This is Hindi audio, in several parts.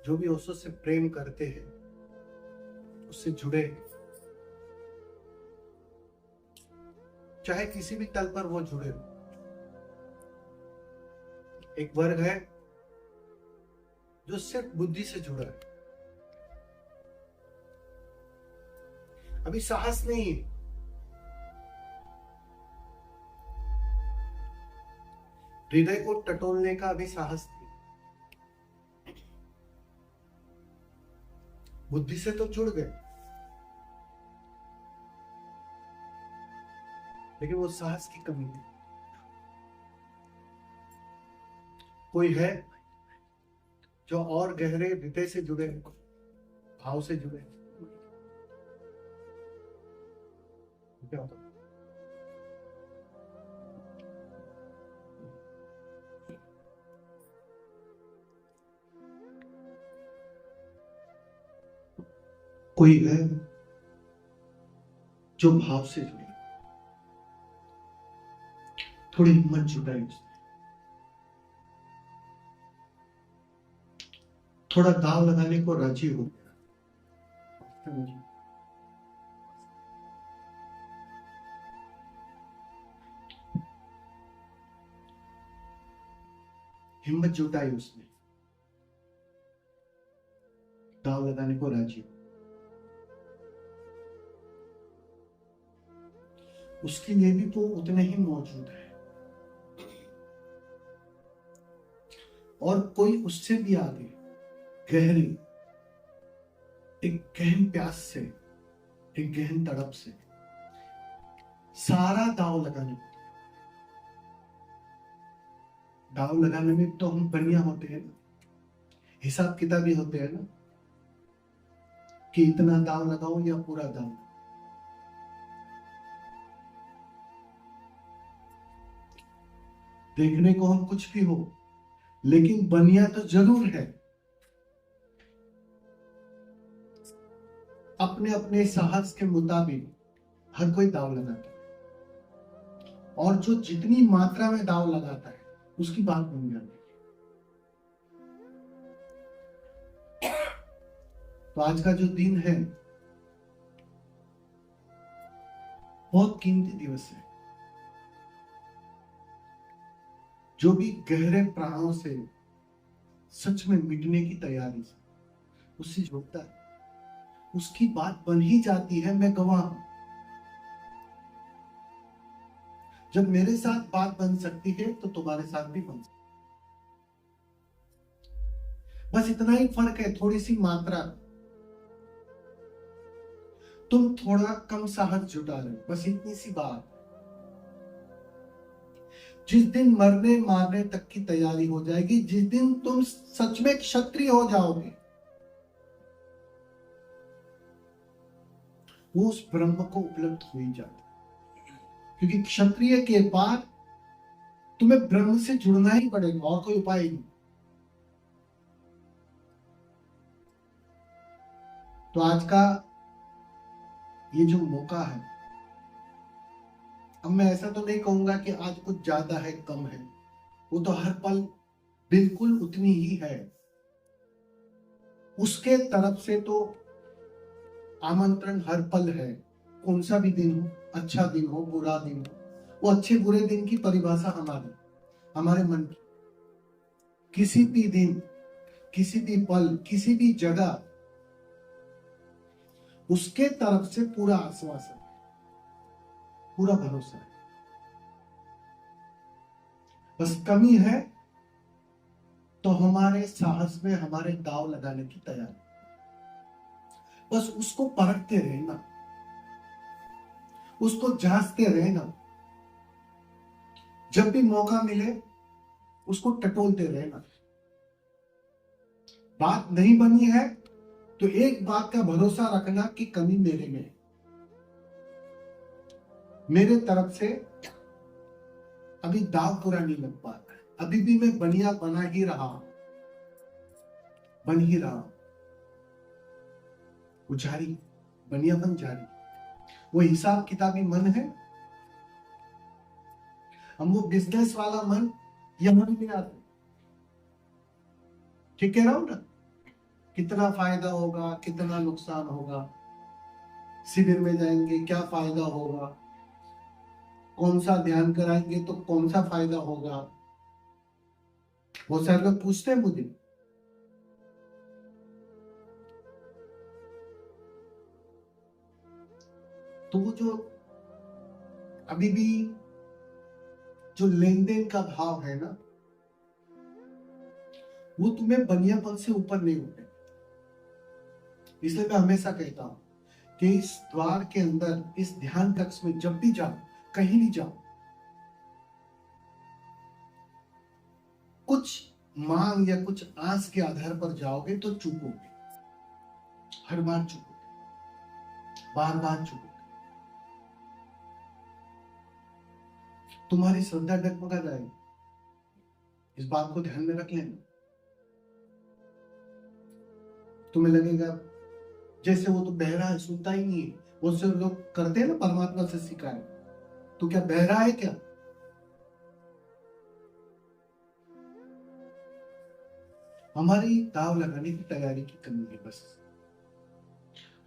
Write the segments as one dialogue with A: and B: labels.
A: जो भी ओशो से प्रेम करते हैं, उससे जुड़े, चाहे किसी भी तल पर वो जुड़े। एक वर्ग है जो सिर्फ बुद्धि से जुड़ा है, अभी साहस नहीं है। हृदय को टटोलने का अभी साहस नहीं। बुद्धि से तो जुड़ गए, लेकिन वो साहस की कमी थी। कोई है जो और गहरे हृदय से जुड़े, भाव से जुड़े। क्या होता? कोई है जो भाव से जुड़े, थोड़ी हिम्मत जुटाई उसने, थोड़ा दाव लगाने को राजी हो गया। हिम्मत जुटाई उसने, दाव लगाने को राजी हो। उसके लिए भी तो उतने ही मौजूद है, और कोई उससे भी आगे गहरी, एक गहन प्यास से, एक गहन तड़प से सारा दाव लगाने। दाव लगाने में तो हम बढ़िया होते हैं ना, हिसाब किताबी होते हैं ना, कि इतना दाव लगाओ या पूरा दाव। देखने को हम कुछ भी हो, लेकिन बनिया तो जरूर है। अपने अपने साहस के मुताबिक हर कोई दाव लगाता है, और जो जितनी मात्रा में दाव लगाता है उसकी बात बन जाती है। तो आज का जो दिन है बहुत कीमती दिवस है। जो भी गहरे प्राणों से सच में मिटने की तैयारी से उससे जुड़ता है, उसकी बात बन ही जाती है। मैं गवाह हूं, जब मेरे साथ बात बन सकती है तो तुम्हारे साथ भी बन सकती है। बस इतना ही फर्क है, थोड़ी सी मात्रा। तुम थोड़ा कम साहस जुटा रहे हो, बस इतनी सी बात। जिस दिन मरने मारने तक की तैयारी हो जाएगी, जिस दिन तुम सच में क्षत्रिय हो जाओगे, वो उस ब्रह्म को उपलब्ध हो ही जाता है। क्योंकि क्षत्रिय के बाद तुम्हें ब्रह्म से जुड़ना ही पड़ेगा, और कोई उपाय नहीं। तो आज का ये जो मौका है, अब मैं ऐसा तो नहीं कहूंगा कि आज कुछ ज्यादा है कम है, वो तो हर पल बिल्कुल उतनी ही है। उसके तरफ से तो आमंत्रण हर पल है। कौन सा भी दिन हो, अच्छा दिन हो, बुरा दिन हो, वो अच्छे बुरे दिन की परिभाषा हमारे मन की। किसी भी दिन, किसी भी पल, किसी भी जगह उसके तरफ से पूरा आश्वासन, पूरा भरोसा है। बस कमी है तो हमारे साहस में, हमारे दाव लगाने की तैयारी। बस उसको परखते रहना, उसको जांचते रहना। जब भी मौका मिले उसको टटोलते रहना। बात नहीं बनी है तो एक बात का भरोसा रखना कि कमी मेरे में, मेरे तरफ से अभी दाव पूरा नहीं लग पाता है। अभी भी मैं बनिया बना ही रहा हूं, बन ही रहा हूं। वो जारी, बनियापन जारी। वो हिसाब किताबी मन है, हम वो बिजनेस वाला मन यहां भी नहीं आते। ठीक कह रहा हूं ना? कितना फायदा होगा, कितना नुकसान होगा, शिविर में जाएंगे क्या फायदा होगा, कौन सा ध्यान कराएंगे तो कौन सा फायदा होगा, बहुत सारे लोग पूछते हैं मुझे। तो वो जो अभी भी जो लेन देन का भाव है ना, वो तुम्हें बनियापन से ऊपर नहीं उठे। इसलिए मैं हमेशा कहता हूं कि इस द्वार के अंदर, इस ध्यान कक्ष में जब भी जाओ, कहीं भी जाओ, कुछ मांग या कुछ आस के आधार पर जाओगे तो चूकोगे, हर बार चूकोगे, बार बार चूकोगे, तुम्हारी श्रद्धा डगमगा जाएगी। इस बात को ध्यान में रख लेना। तुम्हें लगेगा जैसे वो तो बहरा है, सुनता ही नहीं है। वो से लोग करते हैं ना परमात्मा से शिकायत, तो क्या बहरा है क्या? हमारी दाव लगाने की तैयारी की कमी है बस।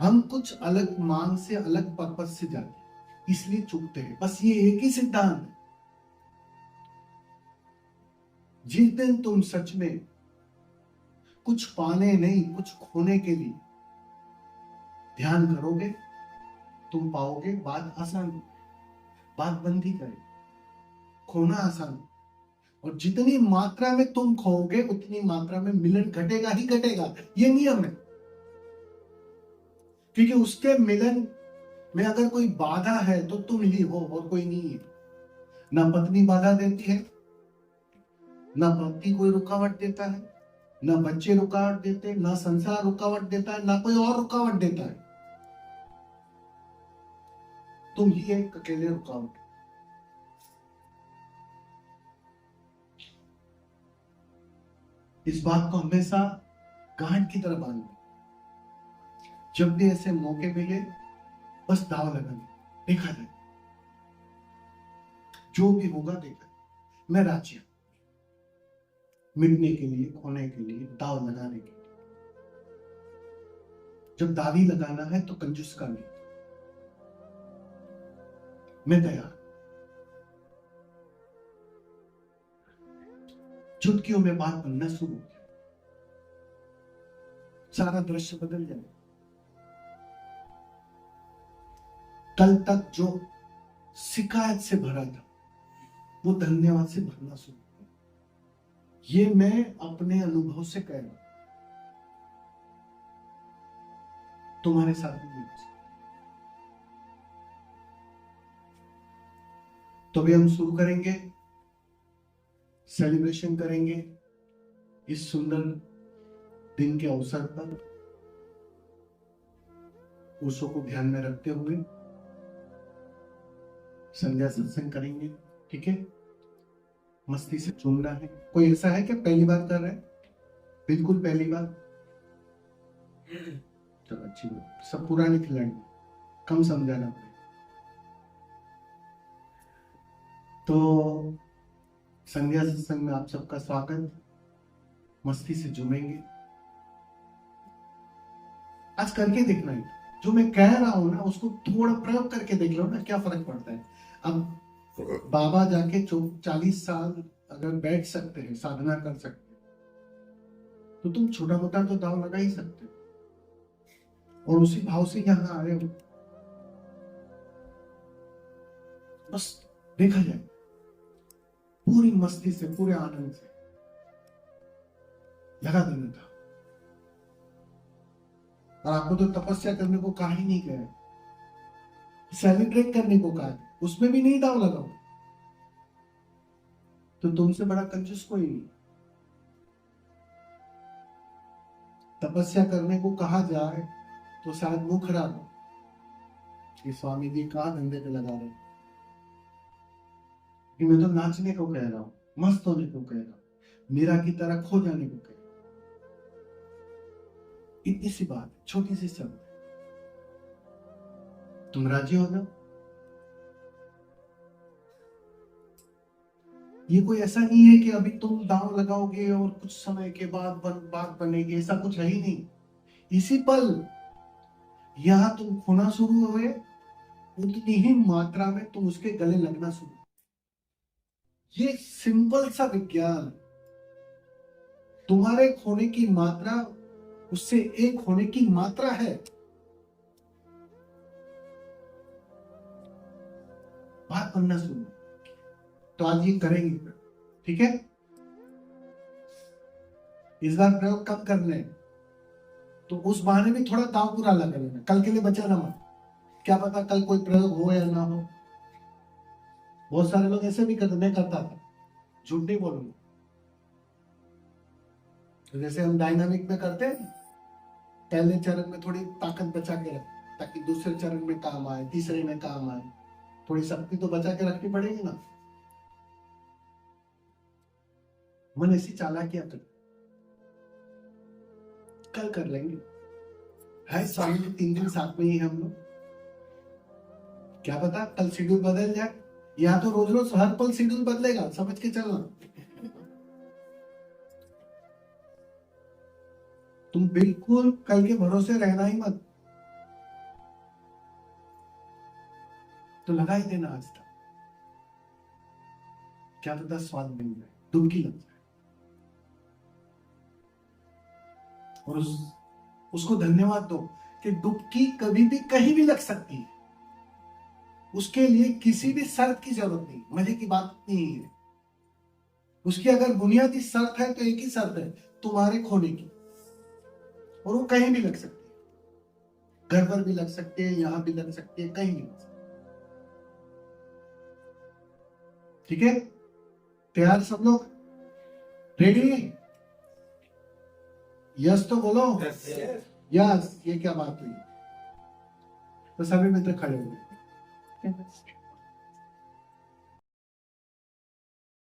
A: हम कुछ अलग मांग से, अलग पर्पज से जाते हैं, इसलिए चूकते हैं। बस ये एक ही सिद्धांत है। जिस दिन तुम सच में कुछ पाने नहीं, कुछ खोने के लिए ध्यान करोगे, तुम पाओगे। बात आसान, बात बंदी करे, खोना आसान। और जितनी मात्रा में तुम खोओगे उतनी मात्रा में मिलन घटेगा ही घटेगा, ये नियम है। क्योंकि उसके मिलन में अगर कोई बाधा है तो तुम ही हो और कोई नहीं है। ना पत्नी बाधा देती है, ना पति कोई रुकावट देता है, ना बच्चे रुकावट देते, ना संसार रुकावट देता है, ना कोई और रुकावट देता है। तुम ही एक अकेले रुकावट। इस बात को हमेशा गांठ की तरह बांध। जब भी ऐसे मौके मिले बस दाव लगाने, देखा जाए जो भी होगा देखा। मैं राजी हूं मिटने के लिए, खोने के लिए, दाव लगाने के लिए। जब दावी लगाना है तो कंजूस का नहीं, मैं तैयार। चुटकियों में बात बनना शुरू हो गया, सारा दृश्य बदल जाए। कल तक जो शिकायत से भरा था वो धन्यवाद से भरना शुरू हो गया। ये मैं अपने अनुभव से कह रहा हूं, तुम्हारे साथ भी। तो अभी हम शुरू करेंगे, सेलिब्रेशन करेंगे इस सुंदर दिन के अवसर पर, उसों को ध्यान में रखते हुए संध्या सत्संग करेंगे। ठीक है, मस्ती से चुनना है। कोई ऐसा है क्या पहली बार कर रहे हैं? बिल्कुल पहली बार, चलो अच्छी बात। सब पुराने खिलाड़ी, कम समझाना पड़ेगा। तो संध्या सत्संग में आप सबका स्वागत। मस्ती से झूमेंगे। आज करके देखना है, जो मैं कह रहा हूं ना उसको थोड़ा प्रयोग करके देख लो ना, क्या फर्क पड़ता है। अब बाबा जाके 40 साल अगर बैठ सकते हैं, साधना कर सकते हैं, तो तुम छोटा मोटा तो दाव लगा ही सकते हो। और उसी भाव से यहां आए हो, बस देखा जाए पूरी मस्ती से, पूरे आनंद से लगा देना था। और आपको तो तपस्या करने को कहा ही नहीं गया, सेलिब्रेट करने को कहा, उसमें भी नहीं दाव लगाओ तो तुमसे बड़ा कंजूस कोई नहीं। तपस्या करने को कहा जाए तो शायद मुंह खराब हो कि स्वामी जी कहां धंधे पे लगा रहे, कि मैं तो नाचने को कह रहा हूं, मस्त होने को कह रहा हूं, मीरा की तरह खो जाने को कह रहा हूं। इतनी सी बात, छोटी सी शब्द, तुम राजी हो जाओ। ये कोई ऐसा नहीं है कि अभी तुम दांव लगाओगे और कुछ समय के बाद बात बनेगी, ऐसा कुछ है ही नहीं। इसी पल यहां तुम खोना शुरू हुए, उतनी ही मात्रा में तुम उसके गले लगना शुरू। ये सिंपल सा विज्ञान, तुम्हारे खोने की मात्रा उससे एक होने की मात्रा है। बात बनना शुरू। तो आज ये करेंगे, ठीक है? इस बार प्रयोग कम कर ले, तो उस बहाने भी थोड़ा दांव पूरा लगा लेना, कल के लिए बचा ना मत। क्या पता कल कोई प्रयोग हो या ना हो। बहुत सारे लोग ऐसे भी करते, मैं करता था, झूठ नहीं बोलूंगा। तो जैसे हम डायनामिक में करते हैं, पहले चरण में थोड़ी ताकत बचा के रख, ताकि दूसरे चरण में काम आए, तीसरे में काम आए। थोड़ी शक्ति तो बचा के रखनी पड़ेगी ना। मन ऐसी चालाकियां कर, कल कर लेंगे। है स्वामी जी 3 दिन साथ में ही हम लोग, क्या पता कल शेड्यूल बदल जाए, या तो रोज रोज हर पल शेड्यूल बदलेगा, समझ के चलना। तुम बिल्कुल कल के भरोसे रहना ही मत, तो लगा ही देना आज तक, क्या पता स्वाद मिल जाए, डुबकी लग जाए, और उसको धन्यवाद दो कि डुबकी कभी भी कहीं भी लग सकती है। उसके लिए किसी भी शर्त की जरूरत नहीं, मजे की बात नहीं है। उसकी अगर बुनियादी शर्त है तो एक ही शर्त है, तुम्हारे खोने की, और वो कहीं भी लग सकती है। घर पर भी लग सकती है, यहां भी लग सकती है, कहीं भी लग सकती है। ठीक है? तैयार सब लोग? रेडी? यस तो बोलो। यस। ये क्या बात हुई? तो सभी मित्र खड़े हो गए।